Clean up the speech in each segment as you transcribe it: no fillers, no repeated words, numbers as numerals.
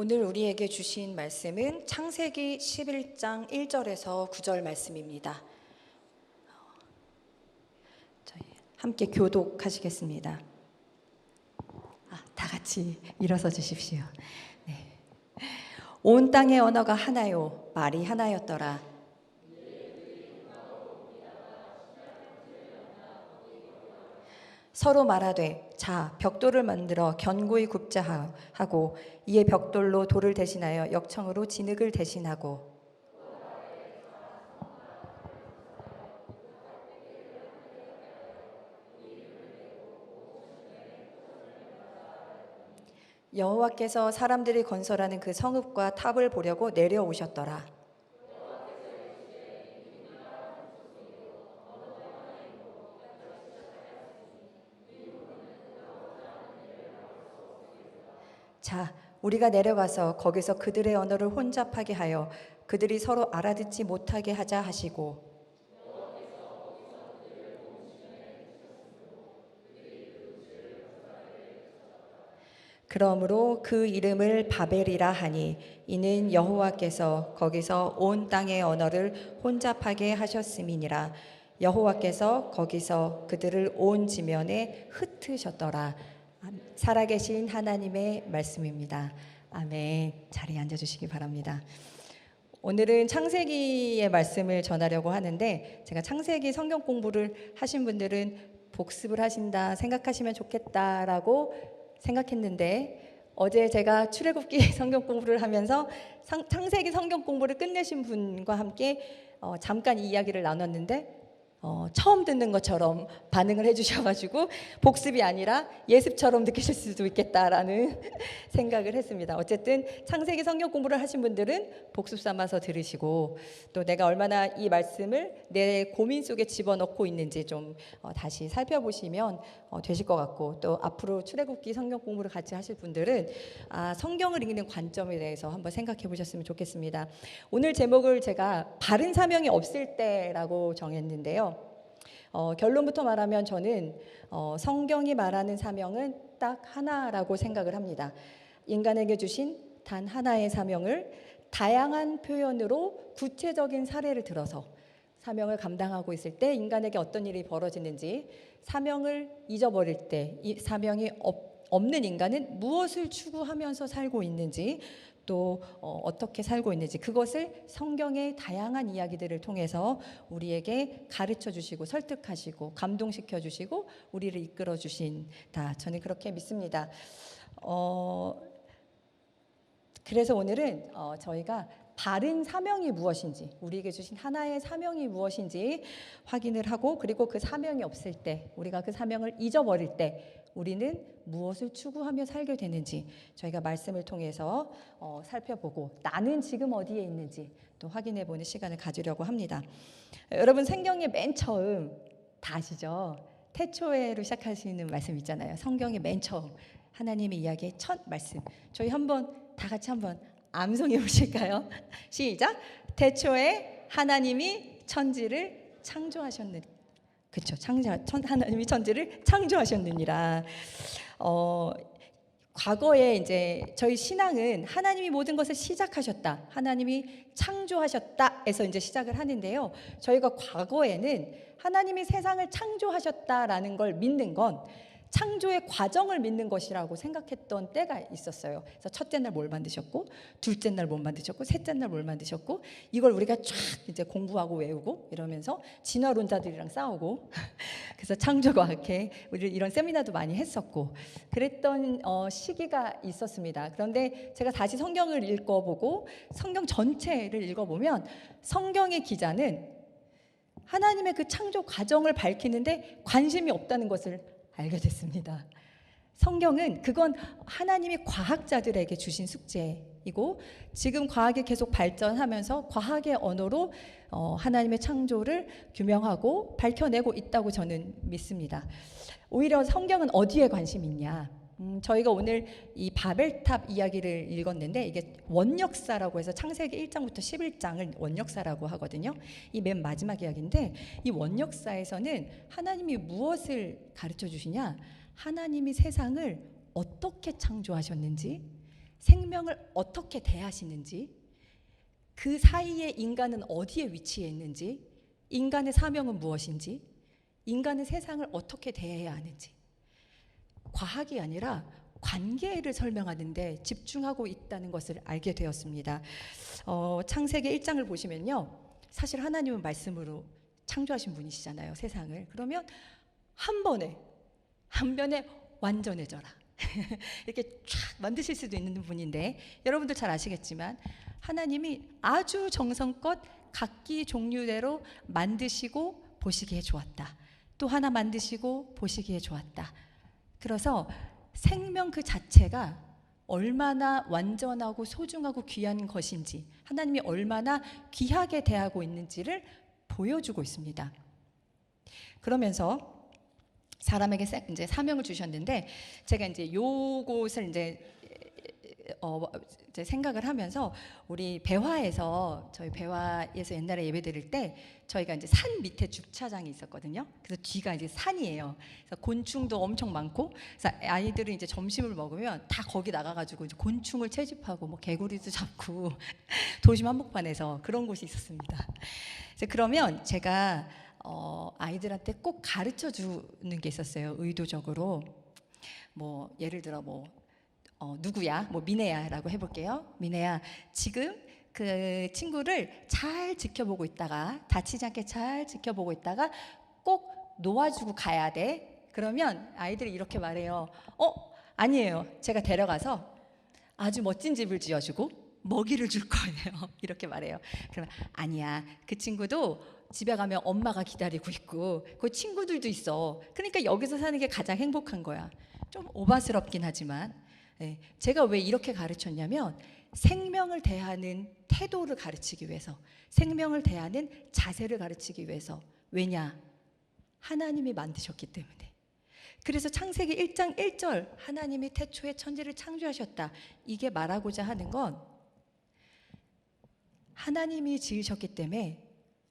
오늘 우리에게 주신 말씀은 창세기 11장 1절에서 9절 말씀입니다. 저희 함께 교독하시겠습니다. 다 같이 일어서 주십시오. 네. 온 땅의 언어가 하나요, 말이 하나였더라. 서로 말하되 자 벽돌을 만들어 견고히 굽자 하고 이에 벽돌로 돌을 대신하여 역청으로 진흙을 대신하고 여호와께서 사람들이 건설하는 그 성읍과 탑을 보려고 내려오셨더라. 자, 우리가 내려가서 거기서 그들의 언어를 혼잡하게 하여 그들이 서로 알아듣지 못하게 하자 하시고 그러므로 그 이름을 바벨이라 하니 이는 여호와께서 거기서 온 땅의 언어를 혼잡하게 하셨음이니라. 여호와께서 거기서 그들을 온 지면에 흩으셨더라. 살아계신 하나님의 말씀입니다. 아멘. 자리에 앉아주시기 바랍니다. 오늘은 창세기의 말씀을 전하려고 하는데 제가 창세기 성경 공부를 하신 분들은 복습을 하신다 생각하시면 좋겠다라고 생각했는데 어제 제가 출애굽기 성경 공부를 하면서 창세기 성경 공부를 끝내신 분과 함께 잠깐 이 이야기를 나눴는데 처음 듣는 것처럼 반응을 해주셔가지고 복습이 아니라 예습처럼 느끼실 수도 있겠다라는 생각을 했습니다. 어쨌든 창세기 성경 공부를 하신 분들은 복습 삼아서 들으시고 또 내가 얼마나 이 말씀을 내 고민 속에 집어넣고 있는지 좀 다시 살펴보시면 되실 것 같고 또 앞으로 출애굽기 성경 공부를 같이 하실 분들은 성경을 읽는 관점에 대해서 한번 생각해 보셨으면 좋겠습니다. 오늘 제목을 제가 바른 사명이 없을 때라고 정했는데요. 결론부터 말하면 저는 성경이 말하는 사명은 딱 하나라고 생각을 합니다. 인간에게 주신 단 하나의 사명을 다양한 표현으로 구체적인 사례를 들어서 사명을 감당하고 있을 때 인간에게 어떤 일이 벌어지는지, 사명을 잊어버릴 때 이 사명이 없는 인간은 무엇을 추구하면서 살고 있는지, 또 어떻게 살고 있는지, 그것을 성경의 다양한 이야기들을 통해서 우리에게 가르쳐 주시고 설득하시고 감동시켜 주시고 우리를 이끌어 주신다. 저는 그렇게 믿습니다. 그래서 오늘은 저희가 바른 사명이 무엇인지, 우리에게 주신 하나의 사명이 무엇인지 확인을 하고, 그리고 그 사명이 없을 때, 우리가 그 사명을 잊어버릴 때 우리는 무엇을 추구하며 살게 되는지 저희가 말씀을 통해서 살펴보고 나는 지금 어디에 있는지 또 확인해보는 시간을 가지려고 합니다. 여러분, 성경의 맨 처음 다 아시죠? 태초에로 시작하시는 말씀 있잖아요. 성경의 맨 처음 하나님의 이야기의 첫 말씀, 저희 다 같이 한번 암송해 보실까요? 시작. 태초에 하나님이 천지를 창조하셨느니라. 그렇죠. 하나님이 천지를 창조하셨느니라. 과거에 이제 저희 신앙은 하나님이 모든 것을 시작하셨다, 하나님이 창조하셨다에서 이제 시작을 하는데요. 저희가 과거에는 하나님이 세상을 창조하셨다라는 걸 믿는 건 창조의 과정을 믿는 것이라고 생각했던 때가 있었어요. 그래서 첫째 날 뭘 만드셨고, 둘째 날 뭘 만드셨고, 셋째 날 뭘 만드셨고, 이걸 우리가 쫙 이제 공부하고 외우고 이러면서 진화론자들이랑 싸우고 그래서 창조과학회 우리 이런 세미나도 많이 했었고 그랬던 시기가 있었습니다. 그런데 제가 다시 성경을 읽어보고 성경 전체를 읽어보면 성경의 기자는 하나님의 그 창조 과정을 밝히는데 관심이 없다는 것을 알게 됐습니다. 성경은 그건 하나님이 과학자들에게 주신 숙제이고 지금 과학이 계속 발전하면서 과학의 언어로 하나님의 창조를 규명하고 밝혀내고 있다고 저는 믿습니다. 오히려 성경은 어디에 관심이 있냐? 저희가 오늘 이 바벨탑 이야기를 읽었는데 이게 원역사라고 해서 창세기 1장부터 11장을 원역사라고 하거든요. 이 맨 마지막 이야기인데 이 원역사에서는 하나님이 무엇을 가르쳐 주시냐? 하나님이 세상을 어떻게 창조하셨는지, 생명을 어떻게 대하시는지, 그 사이에 인간은 어디에 위치해 있는지, 인간의 사명은 무엇인지, 인간은 세상을 어떻게 대해야 하는지, 과학이 아니라 관계를 설명하는데 집중하고 있다는 것을 알게 되었습니다. 창세기 1장을 보시면요, 사실 하나님은 말씀으로 창조하신 분이시잖아요, 세상을. 그러면 한 번에 완전해져라 이렇게 쫙 만드실 수도 있는 분인데, 여러분들 잘 아시겠지만 하나님이 아주 정성껏 각기 종류대로 만드시고 보시기에 좋았다, 또 하나 만드시고 보시기에 좋았다. 그래서 생명 그 자체가 얼마나 완전하고 소중하고 귀한 것인지, 하나님이 얼마나 귀하게 대하고 있는지를 보여주고 있습니다. 그러면서 사람에게 이제 사명을 주셨는데, 제가 이제 요것을 이제 생각을 하면서, 우리 배화에서, 저희 배화에서 옛날에 예배 드릴 때 저희가 이제 산 밑에 주차장이 있었거든요. 그래서 뒤가 이제 산이에요. 그래서 곤충도 엄청 많고, 그래서 아이들은 이제 점심을 먹으면 다 거기 나가가지고 이제 곤충을 채집하고 뭐 개구리도 잡고 도심 한복판에서 그런 곳이 있었습니다. 그래서 그러면 제가 아이들한테 꼭 가르쳐 주는 게 있었어요. 의도적으로. 뭐 예를 들어 누구야? 뭐 미네야라고 해볼게요. 미네야, 지금 그 친구를 잘 지켜보고 있다가, 다치지 않게 잘 지켜보고 있다가 꼭 놓아주고 가야 돼. 그러면 아이들이 이렇게 말해요. 아니에요. 제가 데려가서 아주 멋진 집을 지어주고 먹이를 줄 거예요. 이렇게 말해요. 그러면 아니야, 그 친구도 집에 가면 엄마가 기다리고 있고 그 친구들도 있어. 그러니까 여기서 사는 게 가장 행복한 거야. 좀 오바스럽긴 하지만, 제가 왜 이렇게 가르쳤냐면, 생명을 대하는 태도를 가르치기 위해서, 생명을 대하는 자세를 가르치기 위해서. 왜냐? 하나님이 만드셨기 때문에. 그래서 창세기 1장 1절, 하나님이 태초에 천지를 창조하셨다, 이게 말하고자 하는 건, 하나님이 지으셨기 때문에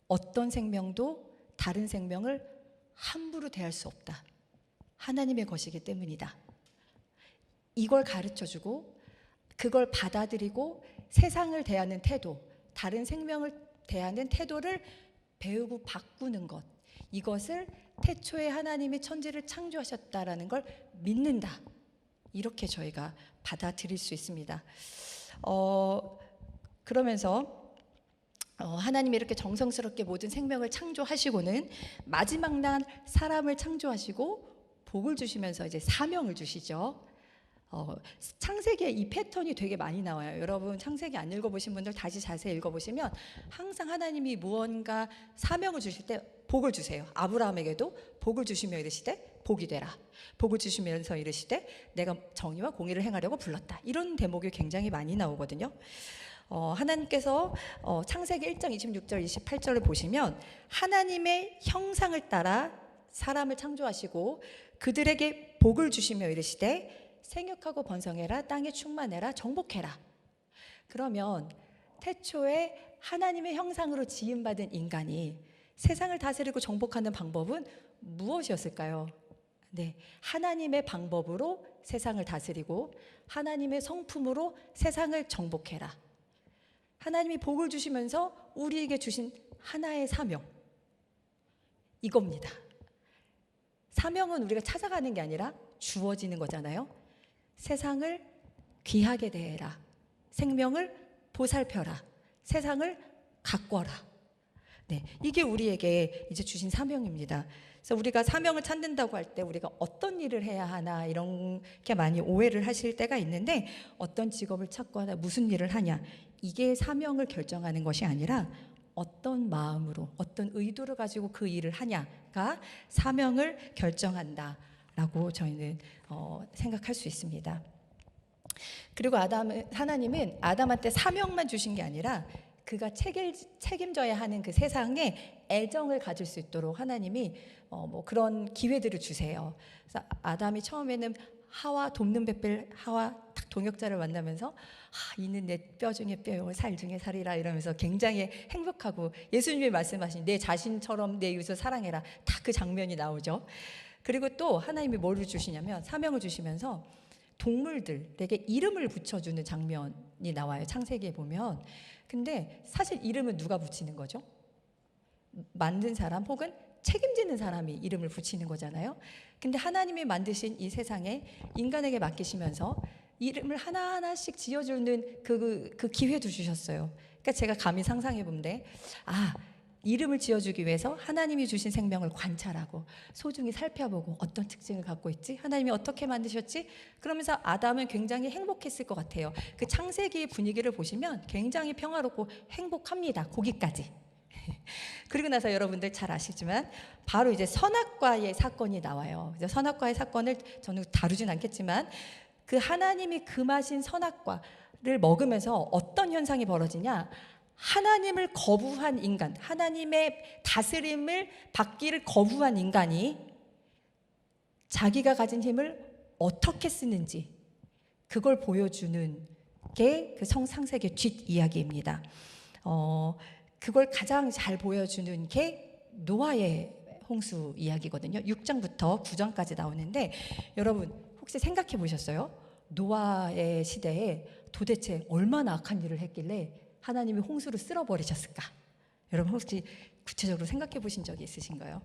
어떤 생명도 다른 생명을 함부로 대할 수 없다, 하나님의 것이기 때문이다. 이걸 가르쳐주고, 그걸 받아들이고 세상을 대하는 태도, 다른 생명을 대하는 태도를 배우고 바꾸는 것, 이것을 태초에 하나님이 천지를 창조하셨다라는 걸 믿는다, 이렇게 저희가 받아들일 수 있습니다. 그러면서 하나님이 이렇게 정성스럽게 모든 생명을 창조하시고는 마지막 날 사람을 창조하시고 복을 주시면서 이제 사명을 주시죠. 창세기에 이 패턴이 되게 많이 나와요. 여러분 창세기 안 읽어보신 분들 다시 자세히 읽어보시면 항상 하나님이 무언가 사명을 주실 때 복을 주세요. 아브라함에게도 복을 주시며 이르시되 복이 되라, 복을 주시면서 이르시되 내가 정의와 공의를 행하려고 불렀다, 이런 대목이 굉장히 많이 나오거든요. 하나님께서 창세기 1장 26절 28절을 보시면, 하나님의 형상을 따라 사람을 창조하시고 그들에게 복을 주시며 이르시되 생육하고 번성해라, 땅에 충만해라, 정복해라. 그러면 태초에 하나님의 형상으로 지음받은 인간이 세상을 다스리고 정복하는 방법은 무엇이었을까요? 네, 하나님의 방법으로 세상을 다스리고 하나님의 성품으로 세상을 정복해라. 하나님이 복을 주시면서 우리에게 주신 하나의 사명, 이겁니다. 사명은 우리가 찾아가는 게 아니라 주어지는 거잖아요. 세상을 귀하게 대해라, 생명을 보살펴라, 세상을 가꿔라. 네, 이게 우리에게 이제 주신 사명입니다. 그래서 우리가 사명을 찾는다고 할 때 우리가 어떤 일을 해야 하나, 이런 게 많이 오해를 하실 때가 있는데, 어떤 직업을 찾고 하나, 무슨 일을 하냐, 이게 사명을 결정하는 것이 아니라 어떤 마음으로, 어떤 의도를 가지고 그 일을 하냐가 사명을 결정한다라고 저희는 생각할 수 있습니다. 그리고 하나님은 아담한테 사명만 주신 게 아니라 그가 책임져야 하는 그 세상에 애정을 가질 수 있도록 하나님이 뭐 그런 기회들을 주세요. 그래서 아담이 처음에는 하와, 돕는 뱃별 하와 딱 동역자를 만나면서 이는 내 뼈 중에 뼈요 살 중에 살이라 이러면서 굉장히 행복하고, 예수님이 말씀하신 내 자신처럼 내 이웃을 사랑해라, 딱 그 장면이 나오죠. 그리고 또 하나님이 뭐를 주시냐면 사명을 주시면서 동물들에게 이름을 붙여주는 장면이 나와요. 창세기에 보면. 근데 사실 이름은 누가 붙이는 거죠? 만든 사람 혹은 책임지는 사람이 이름을 붙이는 거잖아요. 근데 하나님이 만드신 이 세상에 인간에게 맡기시면서 이름을 하나하나씩 지어주는 그 기회도 주셨어요. 그러니까 제가 감히 상상해 보는데, 이름을 지어주기 위해서 하나님이 주신 생명을 관찰하고 소중히 살펴보고 어떤 특징을 갖고 있지? 하나님이 어떻게 만드셨지? 그러면서 아담은 굉장히 행복했을 것 같아요. 그 창세기 분위기를 보시면 굉장히 평화롭고 행복합니다. 거기까지. 그리고 나서 여러분들 잘 아시지만 바로 이제 선악과의 사건이 나와요. 선악과의 사건을 저는 다루진 않겠지만 그 하나님이 금하신 선악과를 먹으면서 어떤 현상이 벌어지냐? 하나님을 거부한 인간, 하나님의 다스림을 받기를 거부한 인간이 자기가 가진 힘을 어떻게 쓰는지 그걸 보여주는 게 그 창세기 뒷이야기입니다. 그걸 가장 잘 보여주는 게 노아의 홍수 이야기거든요. 6장부터 9장까지 나오는데 여러분 혹시 생각해 보셨어요? 노아의 시대에 도대체 얼마나 악한 일을 했길래 하나님이 홍수를 쓸어버리셨을까? 여러분 혹시 구체적으로 생각해 보신 적이 있으신가요?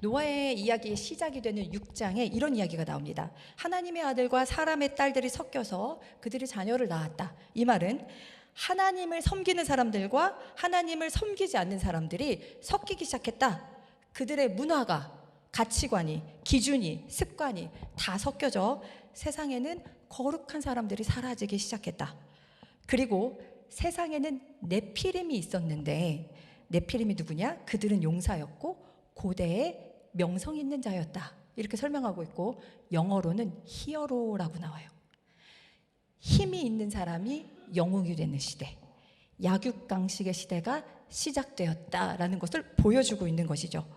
노아의 이야기의 시작이 되는 6장에 이런 이야기가 나옵니다. 하나님의 아들과 사람의 딸들이 섞여서 그들이 자녀를 낳았다. 이 말은 하나님을 섬기는 사람들과 하나님을 섬기지 않는 사람들이 섞이기 시작했다. 그들의 문화가, 가치관이, 기준이, 습관이 다 섞여져 세상에는 거룩한 사람들이 사라지기 시작했다. 그리고 세상에는 네피림이 있었는데 네피림이 누구냐? 그들은 용사였고 고대의 명성 있는 자였다. 이렇게 설명하고 있고 영어로는 히어로라고 나와요. 힘이 있는 사람이 영웅이 되는 시대, 약육강식의 시대가 시작되었다라는 것을 보여주고 있는 것이죠.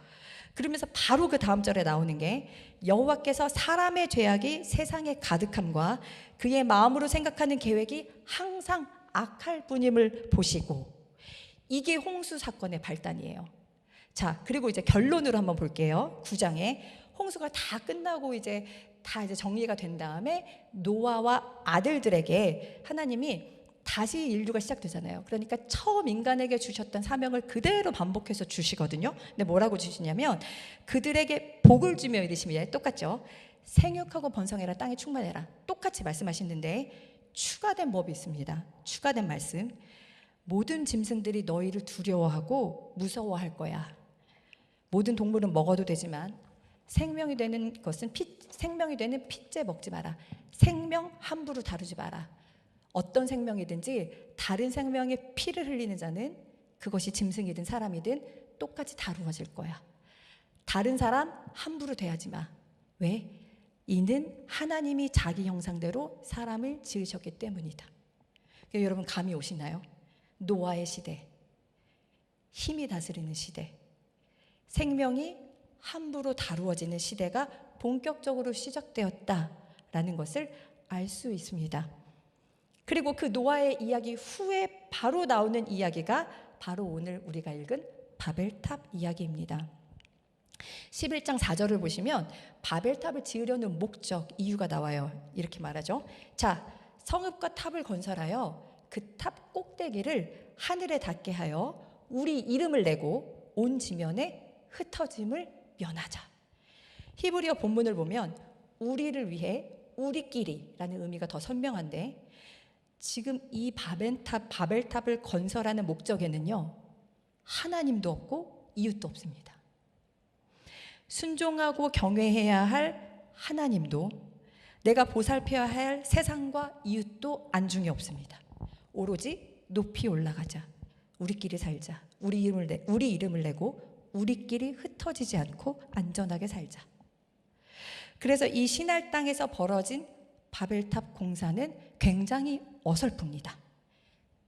그러면서 바로 그 다음 절에 나오는 게 여호와께서 사람의 죄악이 세상에 가득함과 그의 마음으로 생각하는 계획이 항상 악할 뿐임을 보시고, 이게 홍수 사건의 발단이에요. 자, 그리고 이제 결론으로 한번 볼게요. 9장에 홍수가 다 끝나고 이제 정리가 된 다음에 노아와 아들들에게 하나님이 다시 인류가 시작되잖아요. 그러니까 처음 인간에게 주셨던 사명을 그대로 반복해서 주시거든요. 근데 뭐라고 주시냐면 그들에게 복을 주며 이르시면 똑같죠. 생육하고 번성해라, 땅에 충만해라. 똑같이 말씀하시는데 추가된 법이 있습니다. 추가된 말씀. 모든 짐승들이 너희를 두려워하고 무서워할 거야. 모든 동물은 먹어도 되지만 생명이 되는 핏째 먹지 마라. 생명 함부로 다루지 마라. 어떤 생명이든지 다른 생명의 피를 흘리는 자는 그것이 짐승이든 사람이든 똑같이 다루어질 거야. 다른 사람 함부로 대하지 마. 왜? 이는 하나님이 자기 형상대로 사람을 지으셨기 때문이다. 그러니까 여러분 감이 오시나요? 노아의 시대, 힘이 다스리는 시대, 생명이 함부로 다루어지는 시대가 본격적으로 시작되었다라는 것을 알 수 있습니다. 그리고 그 노아의 이야기 후에 바로 나오는 이야기가 바로 오늘 우리가 읽은 바벨탑 이야기입니다. 11장 4절을 보시면 바벨탑을 지으려는 목적, 이유가 나와요. 이렇게 말하죠. 자, 성읍과 탑을 건설하여 그 탑 꼭대기를 하늘에 닿게 하여 우리 이름을 내고 온 지면에 흩어짐을 면하자. 히브리어 본문을 보면 우리를 위해 우리끼리라는 의미가 더 선명한데 지금 이 바벨탑을 건설하는 목적에는요, 하나님도 없고 이웃도 없습니다. 순종하고 경외해야 할 하나님도, 내가 보살펴야 할 세상과 이웃도 안중에 없습니다. 오로지 높이 올라가자, 우리끼리 살자, 우리 이름을 내고 우리끼리 흩어지지 않고 안전하게 살자. 그래서 이 신할 땅에서 벌어진 바벨탑 공사는 굉장히 어설픕니다.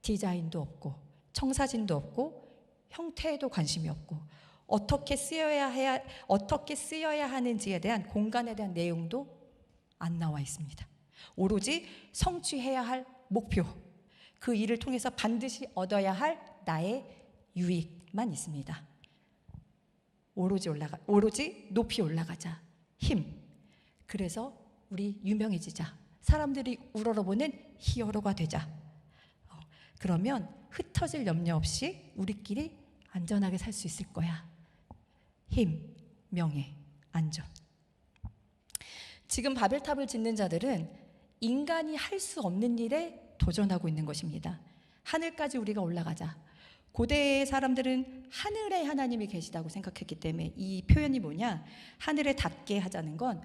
디자인도 없고 청사진도 없고 형태에도 관심이 없고 어떻게 쓰여야 하는지에 대한 공간에 대한 내용도 안 나와 있습니다. 오로지 성취해야 할 목표, 그 일을 통해서 반드시 얻어야 할 나의 유익만 있습니다. 오로지 높이 올라가자. 힘. 그래서 우리 유명해지자. 사람들이 우러러보는 히어로가 되자. 그러면 흩어질 염려 없이 우리끼리 안전하게 살 수 있을 거야. 힘, 명예, 안전. 지금 바벨탑을 짓는 자들은 인간이 할 수 없는 일에 도전하고 있는 것입니다. 하늘까지 우리가 올라가자. 고대의 사람들은 하늘에 하나님이 계시다고 생각했기 때문에 이 표현이 뭐냐? 하늘에 닿게 하자는 건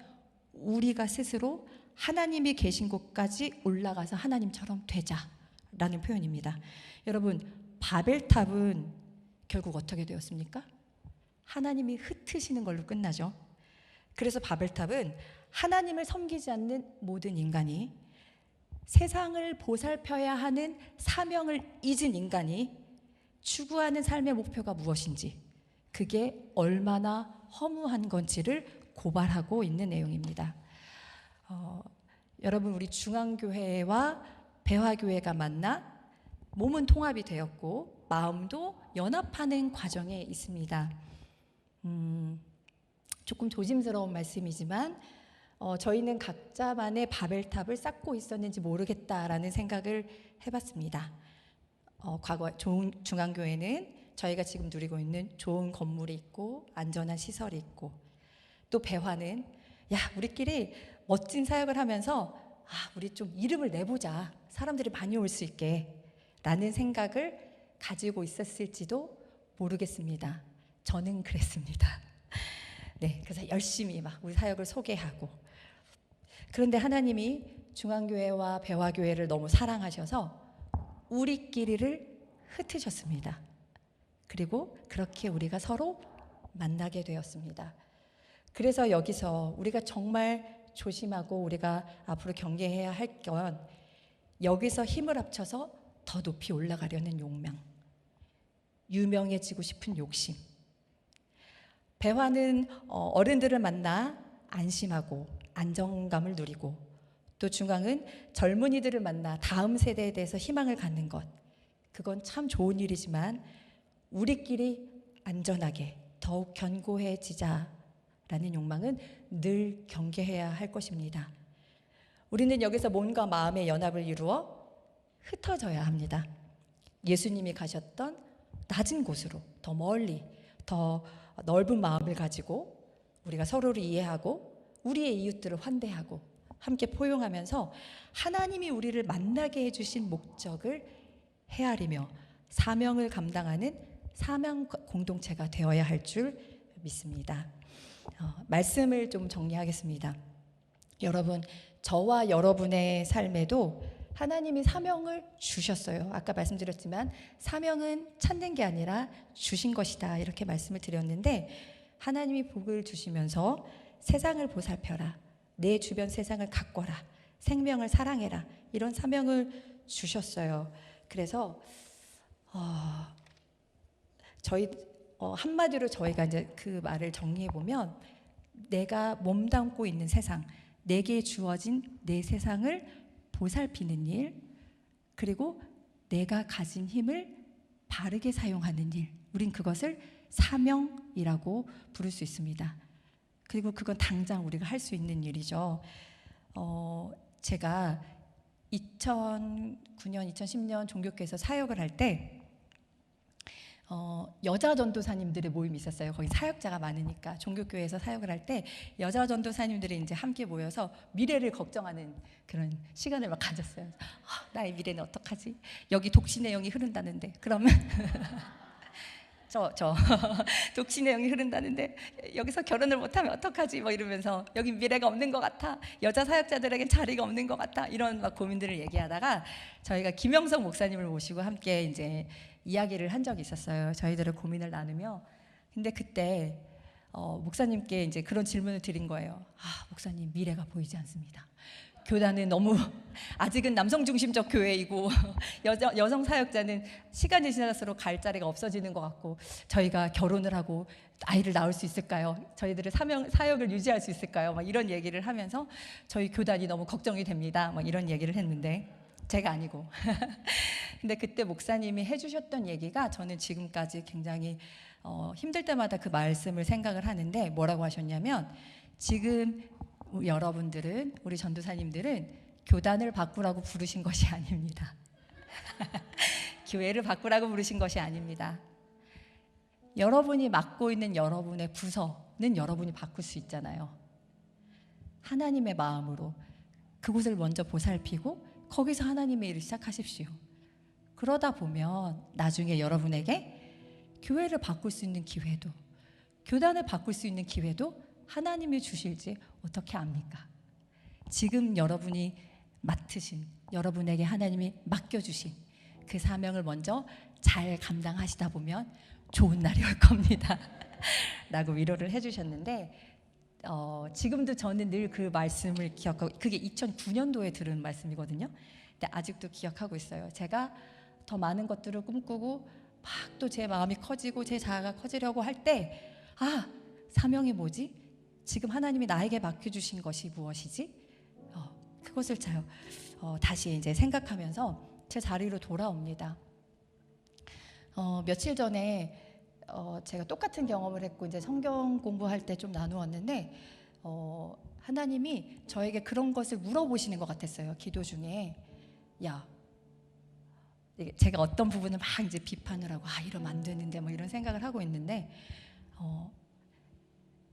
우리가 스스로 하나님이 계신 곳까지 올라가서 하나님처럼 되자라는 표현입니다. 여러분, 바벨탑은 결국 어떻게 되었습니까? 하나님이 흩으시는 걸로 끝나죠. 그래서 바벨탑은 하나님을 섬기지 않는 모든 인간이, 세상을 보살펴야 하는 사명을 잊은 인간이 추구하는 삶의 목표가 무엇인지, 그게 얼마나 허무한 건지를 고발하고 있는 내용입니다. 여러분, 우리 중앙교회와 배화교회가 만나 몸은 통합이 되었고 마음도 연합하는 과정에 있습니다. 조금 조심스러운 말씀이지만 저희는 각자만의 바벨탑을 쌓고 있었는지 모르겠다라는 생각을 해봤습니다. 과거 중앙교회는 저희가 지금 누리고 있는 좋은 건물이 있고 안전한 시설이 있고, 또 배화는 우리끼리 멋진 사역을 하면서 우리 좀 이름을 내보자, 사람들이 많이 올 수 있게 라는 생각을 가지고 있었을지도 모르겠습니다. 저는 그랬습니다. 네, 그래서 열심히 막 우리 사역을 소개하고, 그런데 하나님이 중앙교회와 배화교회를 너무 사랑하셔서 우리끼리를 흩으셨습니다. 그리고 그렇게 우리가 서로 만나게 되었습니다. 그래서 여기서 우리가 정말 조심하고 우리가 앞으로 경계해야 할 건, 여기서 힘을 합쳐서 더 높이 올라가려는 욕망, 유명해지고 싶은 욕심. 배화는 어른들을 만나 안심하고 안정감을 누리고, 또 중앙은 젊은이들을 만나 다음 세대에 대해서 희망을 갖는 것, 그건 참 좋은 일이지만 우리끼리 안전하게 더욱 견고해지자라는 욕망은 늘 경계해야 할 것입니다. 우리는 여기서 몸과 마음의 연합을 이루어 흩어져야 합니다. 예수님이 가셨던 낮은 곳으로, 더 멀리, 더 넓은 마음을 가지고 우리가 서로를 이해하고 우리의 이웃들을 환대하고 함께 포용하면서 하나님이 우리를 만나게 해주신 목적을 헤아리며 사명을 감당하는 사명 공동체가 되어야 할 줄 믿습니다. 말씀을 좀 정리하겠습니다. 여러분, 저와 여러분의 삶에도 하나님이 사명을 주셨어요. 아까 말씀드렸지만 사명은 찾는 게 아니라 주신 것이다, 이렇게 말씀을 드렸는데, 하나님이 복을 주시면서 세상을 보살펴라, 내 주변 세상을 가꿔라, 생명을 사랑해라, 이런 사명을 주셨어요. 그래서 저희 한마디로 저희가 이제 그 말을 정리해 보면, 내가 몸담고 있는 세상, 내게 주어진 내 세상을 보살피는 일, 그리고 내가 가진 힘을 바르게 사용하는 일, 우린 그것을 사명이라고 부를 수 있습니다. 그리고 그건 당장 우리가 할 수 있는 일이죠. 제가 2009년, 2010년 종교교회에서 사역을 할 때 여자 전도사님들의 모임이 있었어요. 거기 사역자가 많으니까 종교교회에서 사역을 할 때 여자 전도사님들이 이제 함께 모여서 미래를 걱정하는 그런 시간을 막 가졌어요. 나의 미래는 어떡하지? 여기 독신의 영이 흐른다는데, 그러면 저 독신의 영이 흐른다는데 여기서 결혼을 못하면 어떡하지? 뭐 이러면서 여기 미래가 없는 것 같아, 여자 사역자들에겐 자리가 없는 것 같아, 이런 막 고민들을 얘기하다가 저희가 김영석 목사님을 모시고 함께 이제 이야기를 한 적이 있었어요. 저희들의 고민을 나누며. 근데 그때 목사님께 이제 그런 질문을 드린 거예요. 목사님, 미래가 보이지 않습니다. 교단은 너무 아직은 남성 중심적 교회이고 여성 사역자는 시간이 지날수록 갈 자리가 없어지는 것 같고, 저희가 결혼을 하고 아이를 낳을 수 있을까요? 저희들의 사역을 유지할 수 있을까요? 막 이런 얘기를 하면서 저희 교단이 너무 걱정이 됩니다, 막 이런 얘기를 했는데, 제가 아니고 근데 그때 목사님이 해주셨던 얘기가 저는 지금까지 굉장히 힘들 때마다 그 말씀을 생각을 하는데, 뭐라고 하셨냐면, 지금 여러분들은, 우리 전도사님들은 교단을 바꾸라고 부르신 것이 아닙니다. 교회를 바꾸라고 부르신 것이 아닙니다. 여러분이 맡고 있는 여러분의 부서는 여러분이 바꿀 수 있잖아요. 하나님의 마음으로 그곳을 먼저 보살피고 거기서 하나님의 일을 시작하십시오. 그러다 보면 나중에 여러분에게 교회를 바꿀 수 있는 기회도, 교단을 바꿀 수 있는 기회도 하나님이 주실지 어떻게 압니까? 지금 여러분이 맡으신, 여러분에게 하나님이 맡겨주신 그 사명을 먼저 잘 감당하시다 보면 좋은 날이 올 겁니다. 라고 위로를 해주셨는데, 지금도 저는 늘 그 말씀을 기억하고, 그게 2009년도에 들은 말씀이거든요. 근데 아직도 기억하고 있어요. 제가 더 많은 것들을 꿈꾸고 막 또 제 마음이 커지고 제 자아가 커지려고 할 때, 아, 사명이 뭐지? 지금 하나님이 나에게 맡겨주신 것이 무엇이지? 그것을 다시 이제 생각하면서 제 자리로 돌아옵니다. 며칠 전에 제가 똑같은 경험을 했고 이제 성경 공부할 때 좀 나누었는데 하나님이 저에게 그런 것을 물어보시는 것 같았어요. 기도 중에, 야, 제가 어떤 부분을 막 이제 비판을 하고 이러면 안 되는데 뭐 이런 생각을 하고 있는데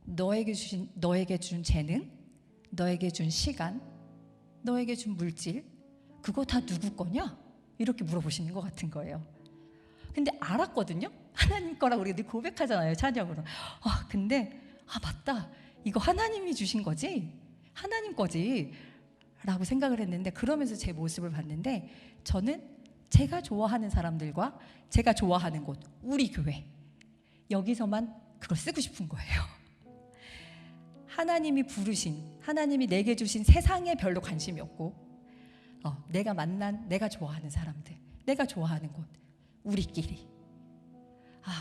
너에게 준 재능, 너에게 준 시간, 너에게 준 물질, 그거 다 누구 거냐? 이렇게 물어보시는 것 같은 거예요. 근데 알았거든요. 하나님 거라고 우리가 늘 고백하잖아요, 찬양으로. 근데 맞다, 이거 하나님이 주신 거지, 하나님 거지 라고 생각을 했는데, 그러면서 제 모습을 봤는데 저는 제가 좋아하는 사람들과 제가 좋아하는 곳, 우리 교회, 여기서만 그걸 쓰고 싶은 거예요. 하나님이 부르신, 하나님이 내게 주신 세상에 별로 관심이 없고 내가 만난, 내가 좋아하는 사람들, 내가 좋아하는 곳, 우리끼리.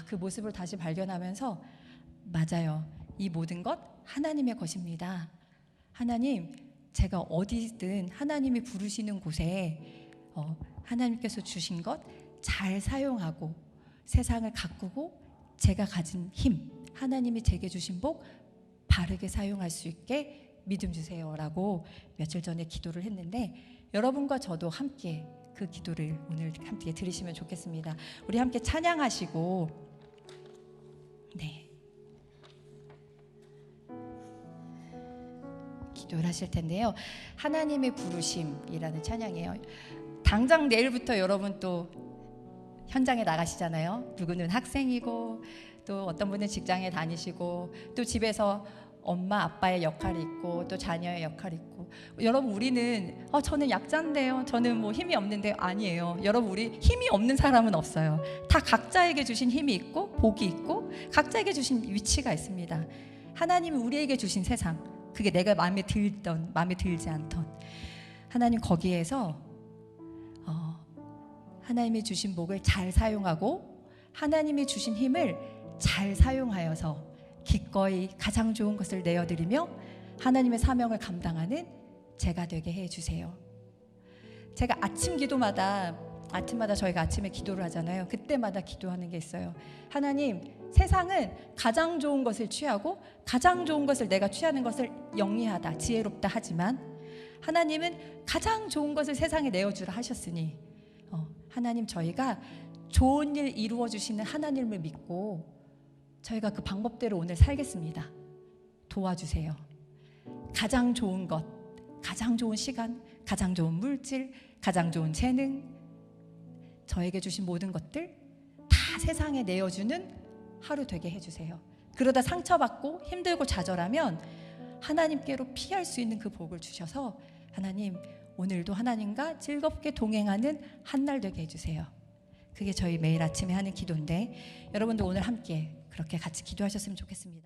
그 모습을 다시 발견하면서, 맞아요, 이 모든 것 하나님의 것입니다. 하나님, 제가 어디든 하나님이 부르시는 곳에 하나님께서 주신 것 잘 사용하고 세상을 가꾸고 제가 가진 힘, 하나님이 제게 주신 복 바르게 사용할 수 있게 믿음 주세요 라고 며칠 전에 기도를 했는데, 여러분과 저도 함께 그 기도를 오늘 함께 드리시면 좋겠습니다. 우리 함께 찬양하시고 기도를 하실 텐데요. 하나님의 부르심이라는 찬양이에요. 당장 내일부터 여러분 또 현장에 나가시잖아요. 누구는 학생이고, 또 어떤 분은 직장에 다니시고, 또 집에서 엄마 아빠의 역할이 있고, 또 자녀의 역할이 있고. 여러분, 우리는 저는 약자인데요, 저는 뭐 힘이 없는데요. 아니에요. 여러분, 우리 힘이 없는 사람은 없어요. 다 각자에게 주신 힘이 있고 복이 있고 각자에게 주신 위치가 있습니다. 하나님이 우리에게 주신 세상, 그게 내가 마음에 들던 마음에 들지 않던, 하나님 거기에서 하나님이 주신 복을 잘 사용하고 하나님이 주신 힘을 잘 사용하여서 기꺼이 가장 좋은 것을 내어드리며 하나님의 사명을 감당하는 제가 되게 해주세요. 제가 아침마다 저희가 아침에 기도를 하잖아요. 그때마다 기도하는 게 있어요. 하나님, 세상은 가장 좋은 것을 취하고 가장 좋은 것을 내가 취하는 것을 영리하다, 지혜롭다 하지만 하나님은 가장 좋은 것을 세상에 내어주라 하셨으니 하나님, 저희가 좋은 일 이루어 주시는 하나님을 믿고 저희가 그 방법대로 오늘 살겠습니다. 도와주세요. 가장 좋은 것, 가장 좋은 시간, 가장 좋은 물질, 가장 좋은 재능, 저에게 주신 모든 것들 다 세상에 내어주는 하루 되게 해주세요. 그러다 상처받고 힘들고 좌절하면 하나님께로 피할 수 있는 그 복을 주셔서 하나님, 오늘도 하나님과 즐겁게 동행하는 한 날 되게 해주세요. 그게 저희 매일 아침에 하는 기도인데, 여러분도 오늘 함께 그렇게 같이 기도하셨으면 좋겠습니다.